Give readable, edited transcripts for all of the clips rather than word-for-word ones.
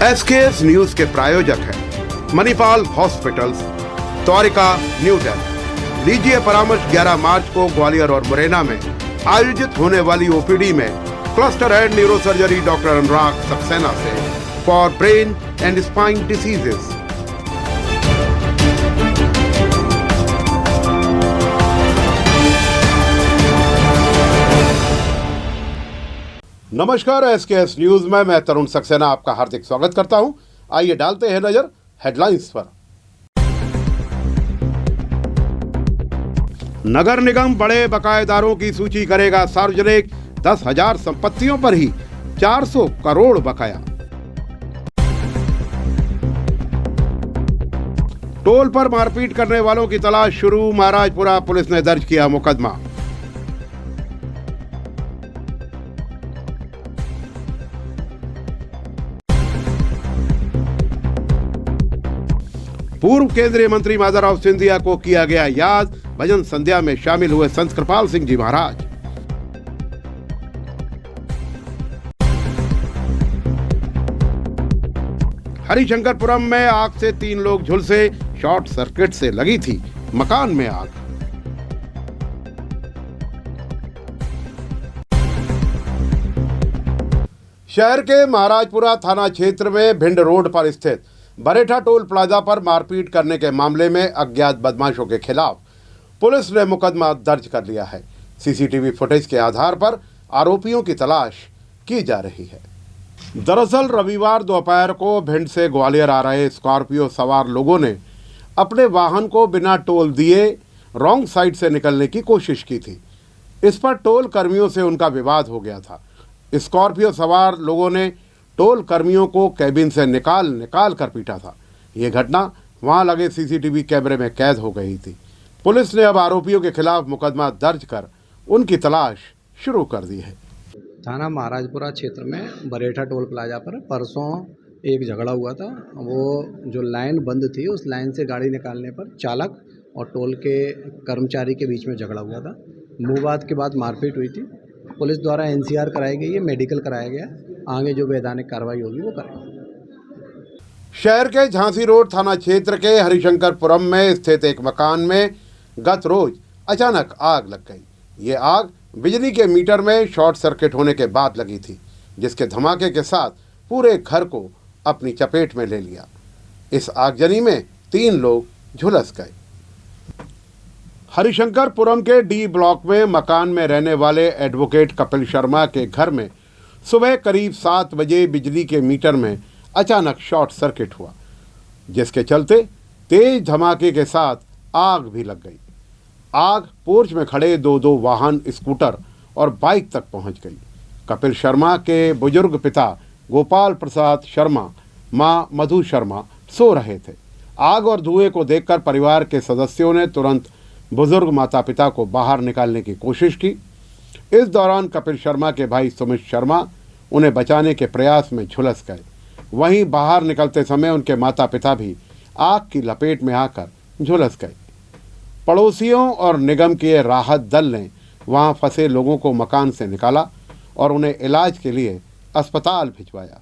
SKS news के प्रायोजक हैं मणिपाल हॉस्पिटल्स, द्वारिका, न्यू दिल्ली। लीजिए परामर्श 11 मार्च को ग्वालियर और मुरैना में आयोजित होने वाली ओपीडी में क्लस्टर हेड न्यूरोसर्जरी डॉक्टर अनुराग सक्सेना से for brain and spine diseases. नमस्कार, एसकेएस न्यूज में मैं तरुण सक्सेना आपका हार्दिक स्वागत करता हूं। आइए डालते हैं नजर हेडलाइंस पर। नगर निगम बड़े बकायेदारों की सूची करेगा सार्वजनिक। 10,000 संपत्तियों पर ही 400 करोड़ बकाया। टोल पर मारपीट करने वालों की तलाश शुरू। महाराजपुरा पुलिस ने दर्ज किया मुकदमा। पूर्व केंद्रीय मंत्री माधवराव सिंधिया को किया गया याद। भजन संध्या में शामिल हुए संत कृपाल सिंह जी महाराज। हरिशंकरपुरम में आग से 3 लोग झुलसे। शॉर्ट सर्किट से लगी थी मकान में आग। शहर के महाराजपुरा थाना क्षेत्र में भिंड रोड पर स्थित बरेठा टोल प्लाजा पर मारपीट करने के मामले में अज्ञात बदमाशों के खिलाफ पुलिस ने मुकदमा दर्ज कर लिया है। सीसीटीवी फुटेज के आधार पर आरोपियों की तलाश की जा रही है। दरअसल रविवार दोपहर को भिंड से ग्वालियर आ रहे स्कॉर्पियो सवार लोगों ने अपने वाहन को बिना टोल दिए रॉन्ग साइड से निकलने की कोशिश की थी। इस पर टोल कर्मियों से उनका विवाद हो गया था। स्कॉर्पियो सवार लोगों ने टोल कर्मियों को कैबिन से निकाल कर पीटा था। ये घटना वहां लगे सीसीटीवी कैमरे में कैद हो गई थी। पुलिस ने अब आरोपियों के खिलाफ मुकदमा दर्ज कर उनकी तलाश शुरू कर दी है। थाना महाराजपुरा क्षेत्र में बरेठा टोल प्लाजा पर परसों एक झगड़ा हुआ था। वो जो लाइन बंद थी उस लाइन से गाड़ी निकालने पर चालक और टोल के कर्मचारी के बीच में झगड़ा हुआ था। मुँह बात के बाद मारपीट हुई थी। पुलिस द्वारा एनसीआर कराई गई है, मेडिकल कराया गया। आगे जो वैधानिक कार्रवाई होगी वो करेंगे। शहर के झांसी रोड थाना क्षेत्र के हरिशंकरपुरम में स्थित एक मकान में गत रोज अचानक आग लग गई। ये आग बिजली के मीटर में शॉर्ट सर्किट होने के बाद लगी थी, जिसके धमाके के साथ पूरे घर को अपनी चपेट में ले लिया। इस आगजनी में 3 लोग झुलस गए। हरिशंकरपुरम के डी ब्लॉक में मकान में रहने वाले एडवोकेट कपिल शर्मा के घर में सुबह करीब 7 बजे बिजली के मीटर में अचानक शॉर्ट सर्किट हुआ, जिसके चलते तेज धमाके के साथ आग भी लग गई। आग पोर्च में खड़े 2 वाहन, स्कूटर और बाइक तक पहुंच गई। कपिल शर्मा के बुजुर्ग पिता गोपाल प्रसाद शर्मा, मां मधु शर्मा सो रहे थे। आग और धुएं को देखकर परिवार के सदस्यों ने तुरंत बुजुर्ग माता पिता को बाहर निकालने की कोशिश की। इस दौरान कपिल शर्मा के भाई सुमित शर्मा उन्हें बचाने के प्रयास में झुलस गए। वहीं बाहर निकलते समय उनके माता पिता भी आग की लपेट में आकर झुलस गए। पड़ोसियों और निगम के राहत दल ने वहां फंसे लोगों को मकान से निकाला और उन्हें इलाज के लिए अस्पताल भिजवाया।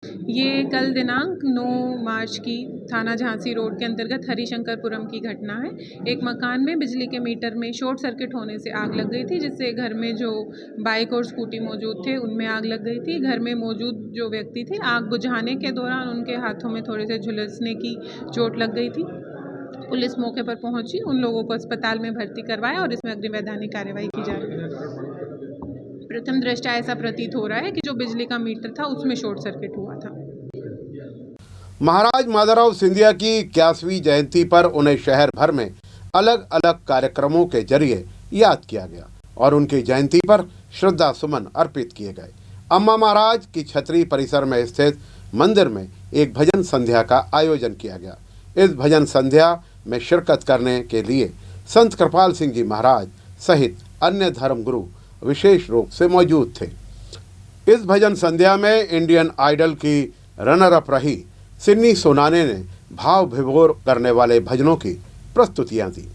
ये कल दिनांक 9 मार्च की थाना झांसी रोड के अंतर्गत हरिशंकरपुरम की घटना है। एक मकान में बिजली के मीटर में शॉर्ट सर्किट होने से आग लग गई थी, जिससे घर में जो बाइक और स्कूटी मौजूद थे उनमें आग लग गई थी। घर में मौजूद जो व्यक्ति थे, आग बुझाने के दौरान उनके हाथों में थोड़े से झुलसने की चोट लग गई थी। पुलिस मौके पर पहुंची, उन लोगों को अस्पताल में भर्ती करवाया और इसमें अग्रिम वैधानिक कार्रवाई की जा रही है। प्रथम दृष्टया ऐसा प्रतीत हो रहा है कि जो बिजली का मीटर था उसमें शॉर्ट सर्किट हुआ था। महाराज माधवराव सिंधिया की 81वीं जयंती पर उन्हें शहर भर में अलग अलग कार्यक्रमों के जरिए याद किया गया और उनकी जयंती पर श्रद्धा सुमन अर्पित किए गए। अम्मा महाराज की छतरी परिसर में स्थित मंदिर में एक भजन संध्या का आयोजन किया गया। इस भजन संध्या में शिरकत करने के लिए संत कृपाल सिंह जी महाराज सहित अन्य धर्मगुरु विशेष रूप से मौजूद थे। इस भजन संध्या में इंडियन आइडल की रनर अप रही सिन्नी सोनाने ने भाव विभोर करने वाले भजनों की प्रस्तुतियां दी।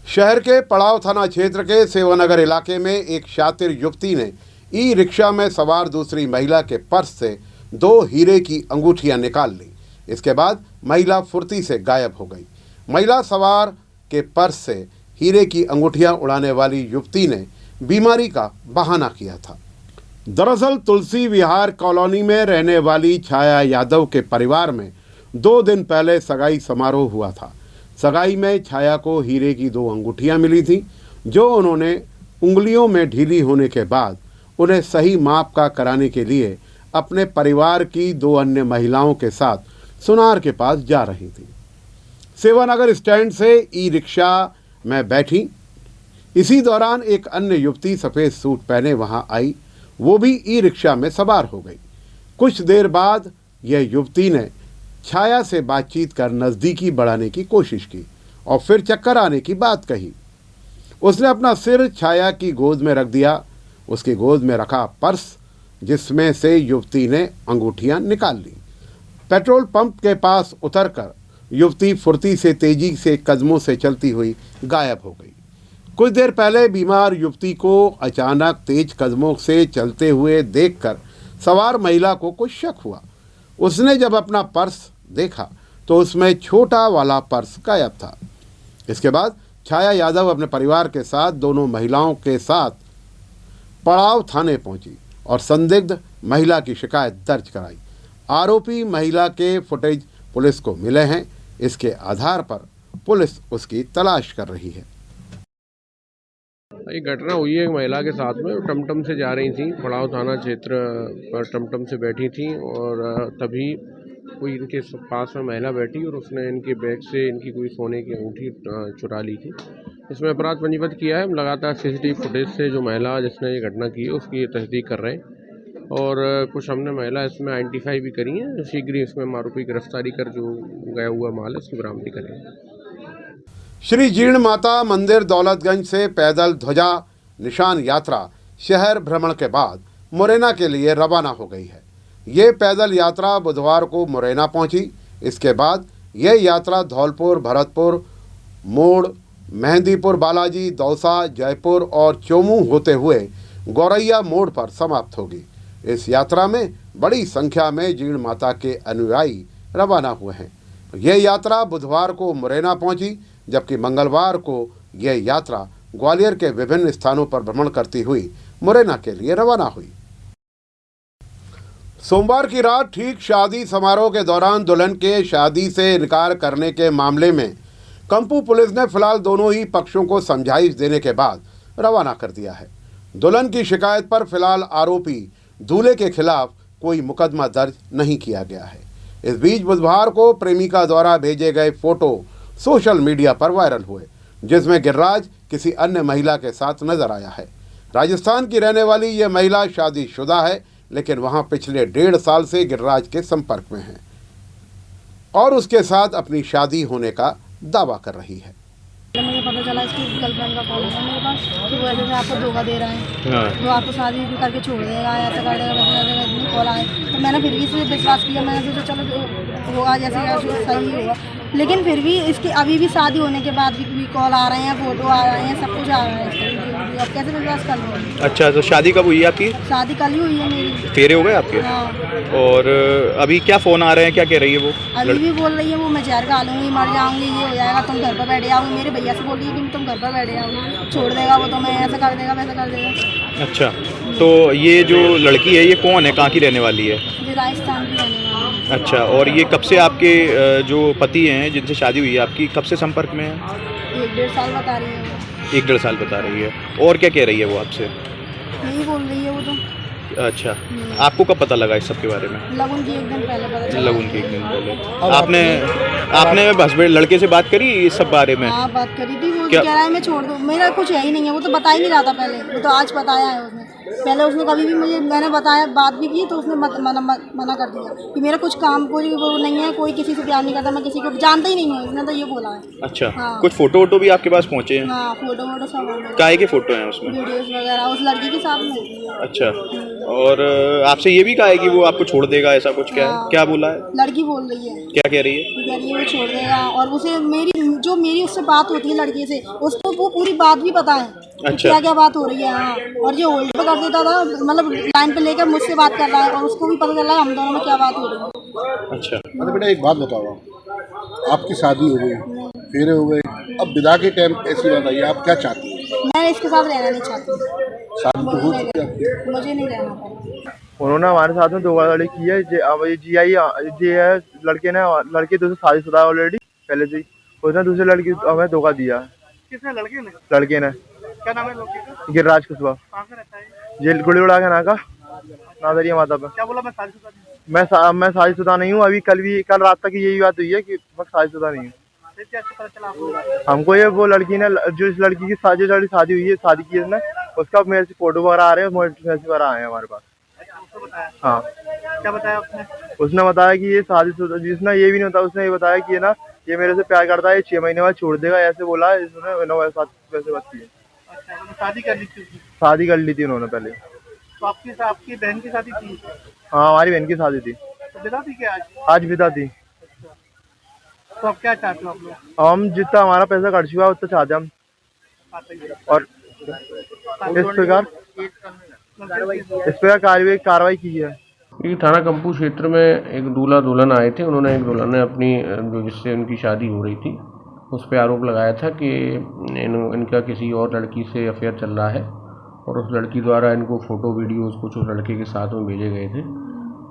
शहर के पड़ाव थाना क्षेत्र के सेवानगर इलाके में एक शातिर युवती ने ई रिक्शा में सवार दूसरी महिला के पर्स से 2 हीरे की अंगूठियां निकाल ली। इसके बाद महिला फुर्ती से गायब हो गई। महिला सवार के पर्स से हीरे की अंगूठियां उड़ाने वाली युवती ने बीमारी का बहाना किया था। दरअसल तुलसी विहार कॉलोनी में रहने वाली छाया यादव के परिवार में 2 दिन पहले सगाई समारोह हुआ था। सगाई में छाया को हीरे की 2 अंगूठियां मिली थी, जो उन्होंने उंगलियों में ढीली होने के बाद उन्हें सही माप का कराने के लिए अपने परिवार की 2 अन्य महिलाओं के साथ सुनार के पास जा रही थी। सेवानगर स्टैंड से ई रिक्शा में बैठी। इसी दौरान एक अन्य युवती सफ़ेद सूट पहने वहां आई। वो भी ई रिक्शा में सवार हो गई। कुछ देर बाद यह युवती ने छाया से बातचीत कर नज़दीकी बढ़ाने की कोशिश की और फिर चक्कर आने की बात कही। उसने अपना सिर छाया की गोद में रख दिया। उसकी गोद में रखा पर्स, जिसमें से युवती ने अंगूठियां निकाल ली। पेट्रोल पंप के पास उतरकर युवती फुर्ती से तेजी से कदमों से चलती हुई गायब हो गई। कुछ देर पहले बीमार युवती को अचानक तेज कदमों से चलते हुए देखकर सवार महिला को कुछ शक हुआ। उसने जब अपना पर्स देखा तो उसमें छोटा वाला पर्स गायब था। इसके बाद छाया यादव अपने परिवार के साथ दोनों महिलाओं के साथ पड़ाव थाने पहुंची और संदिग्ध महिला की शिकायत दर्ज कराई। आरोपी महिला के फुटेज पुलिस को मिले हैं। इसके आधार पर पुलिस उसकी तलाश कर रही है। ये घटना हुई है एक महिला के साथ में। टमटम से जा रही थी, पड़ाव थाना क्षेत्र पर टमटम से बैठी थी और तभी कोई इनके पास में महिला बैठी और उसने इनके बैग से इनकी कोई सोने की अंगूठी चुरा ली थी। इसमें अपराध पंजीबद्ध किया है। हम लगातार सीसीटीवी फुटेज से जो महिला जिसने ये घटना की है उसकी तस्दीक कर रहे हैं और कुछ हमने महिला इसमें आइडेंटिफाई भी करी है। शीघ्र ही इसमें आरोपी गिरफ्तारी कर जो गया हुआ माल है उसकी बरामदी करेंगे। श्री जीर्ण माता मंदिर दौलतगंज से पैदल ध्वजा निशान यात्रा शहर भ्रमण के बाद मुरैना के लिए रवाना हो गई है। ये पैदल यात्रा बुधवार को मुरैना पहुंची। इसके बाद यह यात्रा धौलपुर, भरतपुर, मोड़, मेहंदीपुर बालाजी, दौसा, जयपुर और चोमू होते हुए गौरैया मोड़ पर समाप्त होगी। इस यात्रा में बड़ी संख्या में जीर्ण माता के अनुयायी रवाना हुए हैं। यह यात्रा बुधवार को मुरैना पहुंची, जबकि मंगलवार को यह यात्रा ग्वालियर के विभिन्न स्थानों पर भ्रमण करती हुई मुरैना के लिए रवाना हुई। सोमवार की रात ठीक शादी समारोह के दौरान दुल्हन के शादी से इनकार करने के मामले में कंपू पुलिस ने फिलहाल दोनों ही पक्षों को समझाइश देने के बाद रवाना कर दिया है। दुल्हन की शिकायत पर फिलहाल आरोपी दूल्हे के खिलाफ कोई मुकदमा दर्ज नहीं किया गया है। इस बीच बुधवार को प्रेमिका द्वारा भेजे गए फोटो सोशल मीडिया पर वायरल हुए, जिसमें गिरिराज किसी अन्य महिला के साथ नजर आया है। राजस्थान की रहने वाली यह महिला शादीशुदा है, लेकिन वहां पिछले 1.5 साल से गिरिराज के संपर्क में है और उसके साथ अपनी शादी होने का दावा कर रही है। मुझे पता चला इसकी गर्लफ्रेंड का कॉल है मेरे पास कि वो ऐसे आपको धोखा दे रहा है, वो आपको शादी करके छोड़ देगा, ऐसा कर देगा, वैसे कर देगा। कॉल आए तो मैंने फिर भी इस पर विश्वास किया। मैंने सोचा चलो होगा जैसे सही होगा, लेकिन फिर भी इसकी अभी भी शादी होने के बाद भी कॉल आ रहे हैं, फोटो आ रहे हैं, सब कुछ आ रहा है। अब कैसे विश्वास कर लो। अच्छा, तो शादी कब हुई आपकी? शादी कल ही हुई है मेरी। फेरे हो गए आपके? हाँ। और अभी क्या फ़ोन आ रहे हैं, क्या कह रही है वो? अभी भी बोल रही है वो मैं जहर खा लूँगी, मर जाऊँगी, ये हो जाएगा, तुम घर पर बैठे आओ। मेरे भैया से बोल रही है कि तुम घर पर बैठे आओ, छोड़ देगा वो, तो मैं ऐसा कर देगा वैसा कर देगा। अच्छा, तो ये जो लड़की है ये कौन है, कहाँ की रहने वाली है? ये राजस्थान की रहने वाली है। अच्छा, और ये कब से आपके जो पति हैं जिनसे शादी हुई है आपकी, कब से संपर्क में है? 1-1.5 साल बता रही है। 1-1.5 साल बता रही है। और क्या कह रही है वो आपसे? यही बोल रही है वो तो। अच्छा, आपको कब पता लगा इस सब के बारे में? लगन की 1 दिन पहले पता चला। लगन के 1 दिन पहले आपने हस्बैंड लड़के से बात करी इस सब बारे में? हाँ, बात करी थी। वो कह रहा है मैं छोड़ दूँ, मेरा कुछ है ही नहीं है। वो तो बता ही नहीं रहा था पहले, वो तो आज बताया है उसने। पहले उसने कभी भी मुझे मैंने बताया बात भी की तो उसने मना कर दिया कि मेरा कुछ काम कोई वो नहीं है, कोई किसी से प्यार नहीं करता, मैं किसी को जानता ही नहीं हूँ, उसने तो ये बोला है। अच्छा। हाँ। कुछ फोटो वोटो भी आपके पास पहुँचे हैं? हाँ, फोटो वोटो सब काहे के फोटो हैं उसमें? वीडियोस वगैरह उस लड़की के साथ में। अच्छा। और आपसे ये भी कहा है कि वो आपको छोड़ देगा, ऐसा कुछ क्या है? क्या बोला है? लड़की बोल रही है। क्या कह रही है? कह रही है वो छोड़ देगा, और उसे मेरी उससे बात होती है लड़के से, उसको वो पूरी बात भी पता है। अच्छा। क्या क्या बात हो रही है। हाँ, और जो होल्ड पे कर देता था, मतलब लाइन पे लेकर मुझसे बात कर रहा है, और उसको भी पता चला है हम दोनों में क्या बात हो रही है। अच्छा। मतलब बेटा एक बात बताओ, आपकी शादी हो गई, फेरे हो गए, अब विदा के टाइम ऐसी बात आई, आप क्या चाहती हैं? मैं इसके साथ रहना नहीं चाहती। शादी तो हो चुकी है आपकी। मुझे नहीं रहना पड़ा। उन्होंने हमारे साथ में धोखाधड़ी की है। अब ये GI है लड़के दूसरे शादीशुदा ऑलरेडी पहले से ही, उसने दूसरे लड़की हमें धोखा दिया। किसने? लड़के ने? लड़के ने। क्या नाम है लड़के का? गिरिराज कुशवाहा। कहाँ से रहता है? जेल गुड़ीवाड़ा के नाका नादरिया माता पे। क्या बोला? मैं शादीशुदा नहीं हूँ। मैं शादीशुदा नहीं हूँ। अभी कल रात तक यही बात हुई है कि मैं शादीशुदा नहीं हूँ। फिर कैसे पता चला आपको? हमको ये वो लड़की ने, जो इस लड़की की शादी हुई है, शादी की इसने, उसका मेरे से फोटो वगैरह आ रहे हैं, मैसेज वगैरह आए हैं हमारे पास। उसको बताया? हाँ। क्या बताया उसने? उसने बताया कि ये शादीशुदा, जिसने ये भी नहीं होता, उसने ये बताया कि ये ना ये मेरे से प्यार करता है, ये 6 महीने बाद छोड़ देगा, ऐसे बोला है। इसने वैसे बात की है। अच्छा, उन्होंने शादी कर ली थी उसने? शादी कर ली थी उन्होंने पहले। तो आपकी बहन की शादी थी? हाँ, हमारी बहन की शादी थी। तो विदा थी क्या आज? आज विदा थी। तो आप क्या चाहते हो आप लोग? हम जितना हमारा पैसा खर्च हुआ उतना चाहते हम, और इस प्रकार कार्रवाई की है। ये थाना कंपू क्षेत्र में एक दूल्हा दुल्हन आए थे। उन्होंने एक दुल्हन ने अपनी जो जिससे उनकी शादी हो रही थी उस पर आरोप लगाया था कि इनका किसी और लड़की से अफेयर चल रहा है, और उस लड़की द्वारा इनको फ़ोटो वीडियोज़ कुछ उस लड़के के साथ में भेजे गए थे।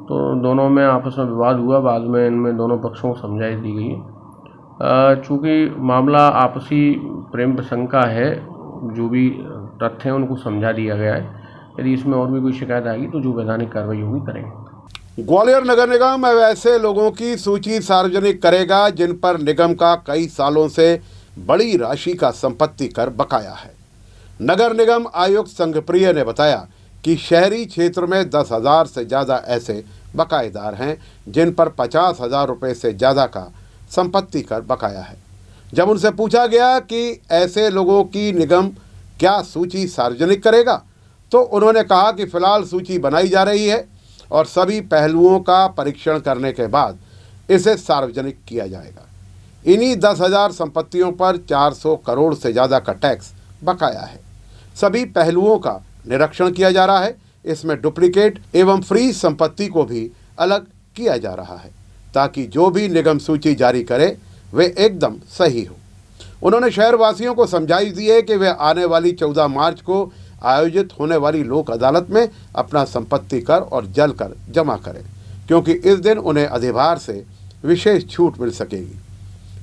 तो दोनों में आपस में विवाद हुआ। बाद में इनमें दोनों पक्षों को समझाई दी गई है। चूँकि मामला आपसी प्रेम प्रसंग का है, जो भी तथ्य हैं उनको समझा दिया गया है। यदि इसमें और भी कोई शिकायत आएगी तो जो वैधानिक कार्रवाई होगी करेंगे। ग्वालियर नगर निगम अब ऐसे लोगों की सूची सार्वजनिक करेगा जिन पर निगम का कई सालों से बड़ी राशि का संपत्ति कर बकाया है। नगर निगम आयुक्त संघप्रिय ने बताया कि शहरी क्षेत्र में 10,000 से ज़्यादा ऐसे बकायेदार हैं जिन पर 50,000 रुपये से ज़्यादा का संपत्ति कर बकाया है। जब उनसे पूछा गया कि ऐसे लोगों की निगम क्या सूची सार्वजनिक करेगा, तो उन्होंने कहा कि फिलहाल सूची बनाई जा रही है और सभी पहलुओं का परीक्षण करने के बाद इसे सार्वजनिक किया जाएगा। इन्हीं 10,000 संपत्तियों पर 400 करोड़ से ज़्यादा का टैक्स बकाया है। सभी पहलुओं का निरीक्षण किया जा रहा है। इसमें डुप्लीकेट एवं फ्री संपत्ति को भी अलग किया जा रहा है ताकि जो भी निगम सूची जारी करे वे एकदम सही हो। उन्होंने शहरवासियों को समझाइश दी है कि वे आने वाली 14 मार्च को आयोजित होने वाली लोक अदालत में अपना संपत्ति कर और जल कर जमा करें, क्योंकि इस दिन उन्हें अधिभार से विशेष छूट मिल सकेगी।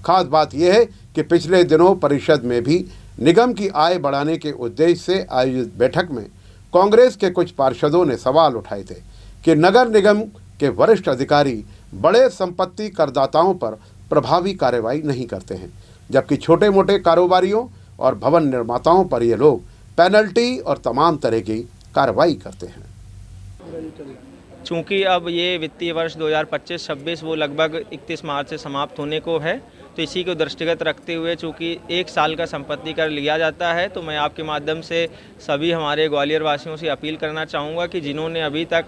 खास बात यह है कि पिछले दिनों परिषद में भी निगम की आय बढ़ाने के उद्देश्य से आयोजित बैठक में कांग्रेस के कुछ पार्षदों ने सवाल उठाए थे कि नगर निगम के वरिष्ठ अधिकारी बड़े संपत्ति करदाताओं पर प्रभावी कार्रवाई नहीं करते हैं, जबकि छोटे मोटे कारोबारियों और भवन निर्माताओं पर ये लोग पेनल्टी और तमाम तरह की कार्रवाई करते हैं। चूँकि अब ये वित्तीय वर्ष 2025-26 वो लगभग 31 मार्च से समाप्त होने को है, तो इसी को दृष्टिगत रखते हुए चूँकि 1 साल का संपत्ति कर लिया जाता है, तो मैं आपके माध्यम से सभी हमारे ग्वालियर वासियों से अपील करना चाहूँगा कि जिन्होंने अभी तक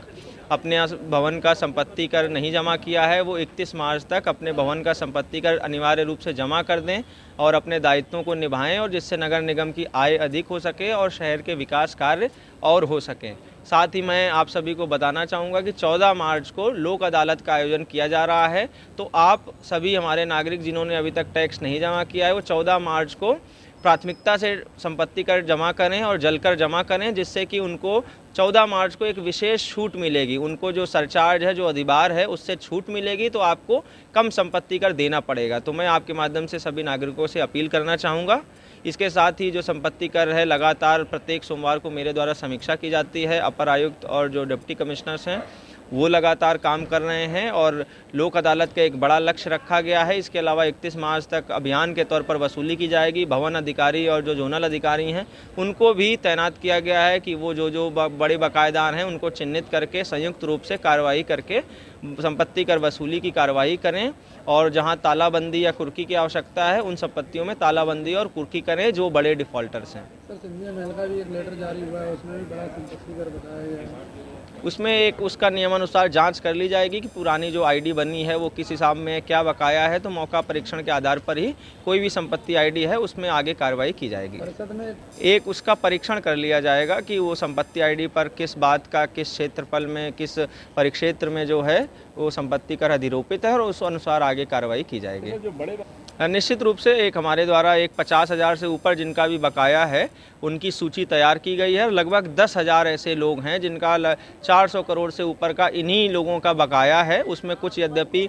अपने भवन का संपत्ति कर नहीं जमा किया है, वो 31 मार्च तक अपने भवन का संपत्ति कर अनिवार्य रूप से जमा कर दें और अपने दायित्वों को निभाएं, और जिससे नगर निगम की आय अधिक हो सके और शहर के विकास कार्य और हो सकें। साथ ही मैं आप सभी को बताना चाहूँगा कि 14 मार्च को लोक अदालत का आयोजन किया जा रहा है, तो आप सभी हमारे नागरिक जिन्होंने अभी तक टैक्स नहीं जमा किया है, वो 14 मार्च को प्राथमिकता से संपत्ति कर जमा करें और जलकर जमा करें, जिससे कि उनको 14 मार्च को एक विशेष छूट मिलेगी। उनको जो सरचार्ज है, जो अधिभार है, उससे छूट मिलेगी, तो आपको कम संपत्ति कर देना पड़ेगा। तो मैं आपके माध्यम से सभी नागरिकों से अपील करना चाहूँगा। इसके साथ ही जो संपत्ति कर है, लगातार प्रत्येक सोमवार को मेरे द्वारा समीक्षा की जाती है। अपर आयुक्त और जो डिप्टी कमिश्नर्स हैं वो लगातार काम कर रहे हैं और लोक अदालत का एक बड़ा लक्ष्य रखा गया है। इसके अलावा 31 मार्च तक अभियान के तौर पर वसूली की जाएगी। भवन अधिकारी और जो जोनल अधिकारी हैं उनको भी तैनात किया गया है कि वो जो बड़े बकायेदार हैं उनको चिन्हित करके संयुक्त रूप से कार्रवाई करके संपत्ति कर वसूली की कार्रवाई करें और जहां तालाबंदी या कुर्की की आवश्यकता है उन संपत्तियों में तालाबंदी और कुर्की करें जो बड़े डिफॉल्टर्स हैं। सर, सिंधिया महल का भी एक लेटर जारी हुआ है, उसमें भी बड़ा संपत्ति कर बताया गया है। उसमें एक उसका नियमानुसार जांच कर ली जाएगी कि पुरानी जो आईडी बनी है वो किस हिसाब में क्या बकाया है, तो मौका परीक्षण के आधार पर ही कोई भी संपत्ति आईडी है उसमें आगे कार्रवाई की जाएगी। परिषद में एक उसका परीक्षण कर लिया जाएगा कि वो संपत्ति आईडी पर किस बात का, किस क्षेत्रफल में, किस परिक्षेत्र में जो है वो संपत्ति कर अधिरोपित है और उस अनुसार आगे कार्रवाई की जाएगी। निश्चित रूप से एक हमारे द्वारा एक 50,000 से ऊपर जिनका भी बकाया है उनकी सूची तैयार की गई है। लगभग 10,000 ऐसे लोग हैं जिनका 400 करोड़ से ऊपर का इन्हीं लोगों का बकाया है। उसमें कुछ यद्यपि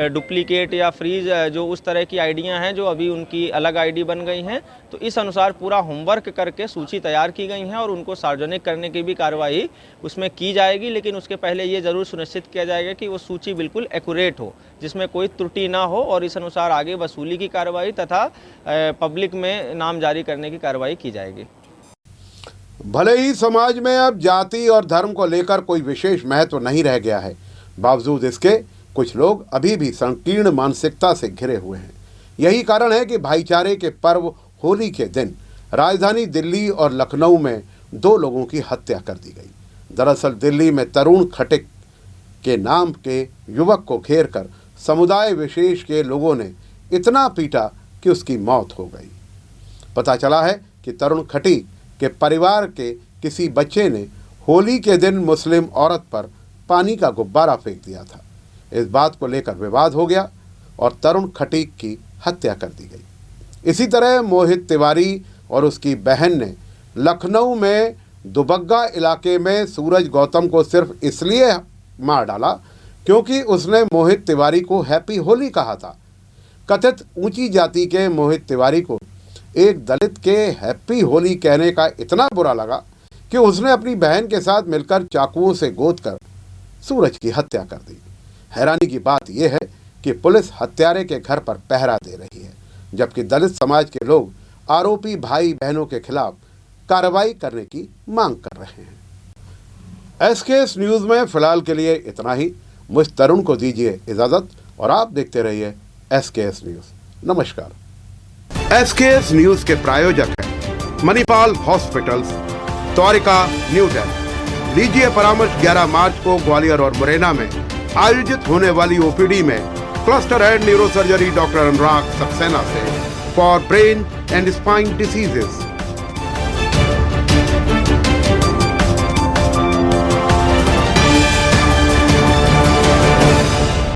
डुप्लीकेट या फ्रीज जो उस तरह की आईडियां हैं जो अभी उनकी अलग आईडी बन गई हैं, तो इस अनुसार पूरा होमवर्क करके सूची तैयार की गई है और उनको सार्वजनिक करने की भी कार्रवाई उसमें की जाएगी। लेकिन उसके पहले ये ज़रूर सुनिश्चित किया जाएगा कि वो सूची बिल्कुल एक्यूरेट हो, जिसमें कोई त्रुटि ना हो और इस अनुसार आगे वसूली की कार्रवाई तथा पब्लिक में नाम जारी करने की कार्रवाई की जाएगी। भले ही समाज में अब जाति और धर्म को लेकर कोई विशेष महत्व नहीं रह गया है, बावजूद इसके कुछ लोग अभी भी संकीर्ण मानसिकता से घिरे हुए हैं। यही कारण है कि भाईचारे के पर्व होली के दिन राजधानी दिल्ली और लखनऊ में 2 लोगों की हत्या कर दी गई। दरअसल दिल्ली में तरुण खटीक के नाम के युवक को घेरकर समुदाय विशेष के लोगों ने इतना पीटा कि उसकी मौत हो गई। पता चला है कि तरुण खटीक के परिवार के किसी बच्चे ने होली के दिन मुस्लिम औरत पर पानी का गुब्बारा फेंक दिया था। इस बात को लेकर विवाद हो गया और तरुण खटीक की हत्या कर दी गई। इसी तरह मोहित तिवारी और उसकी बहन ने लखनऊ में दुबग्गा इलाके में सूरज गौतम को सिर्फ इसलिए मार डाला क्योंकि उसने मोहित तिवारी को हैप्पी होली कहा था। कथित ऊंची जाति के मोहित तिवारी को एक दलित के हैप्पी होली कहने का इतना बुरा लगा कि उसने अपनी बहन के साथ मिलकर चाकुओं से गोदकर सूरज की हत्या कर दी। हैरानी की बात यह है कि पुलिस हत्यारे के घर पर पहरा दे रही है, जबकि दलित समाज के लोग आरोपी भाई बहनों के खिलाफ कार्रवाई करने की मांग कर रहे हैं। एसकेएस न्यूज़ में फिलहाल के लिए इतना ही। मुझ तरुण को दीजिए इजाज़त और आप देखते रहिए एसकेएस न्यूज़। नमस्कार। एसकेएस न्यूज़ के प्रायोजक हैं मणिपाल हॉस्पिटल्स, द्वारिका, न्यू दिल्ली। लीजिए परामर्श 11 मार्च को ग्वालियर और मुरैना में आयोजित होने वाली ओपीडी में क्लस्टर हेड न्यूरोसर्जरी डॉक्टर अनुराग सक्सेना से for brain and spine diseases.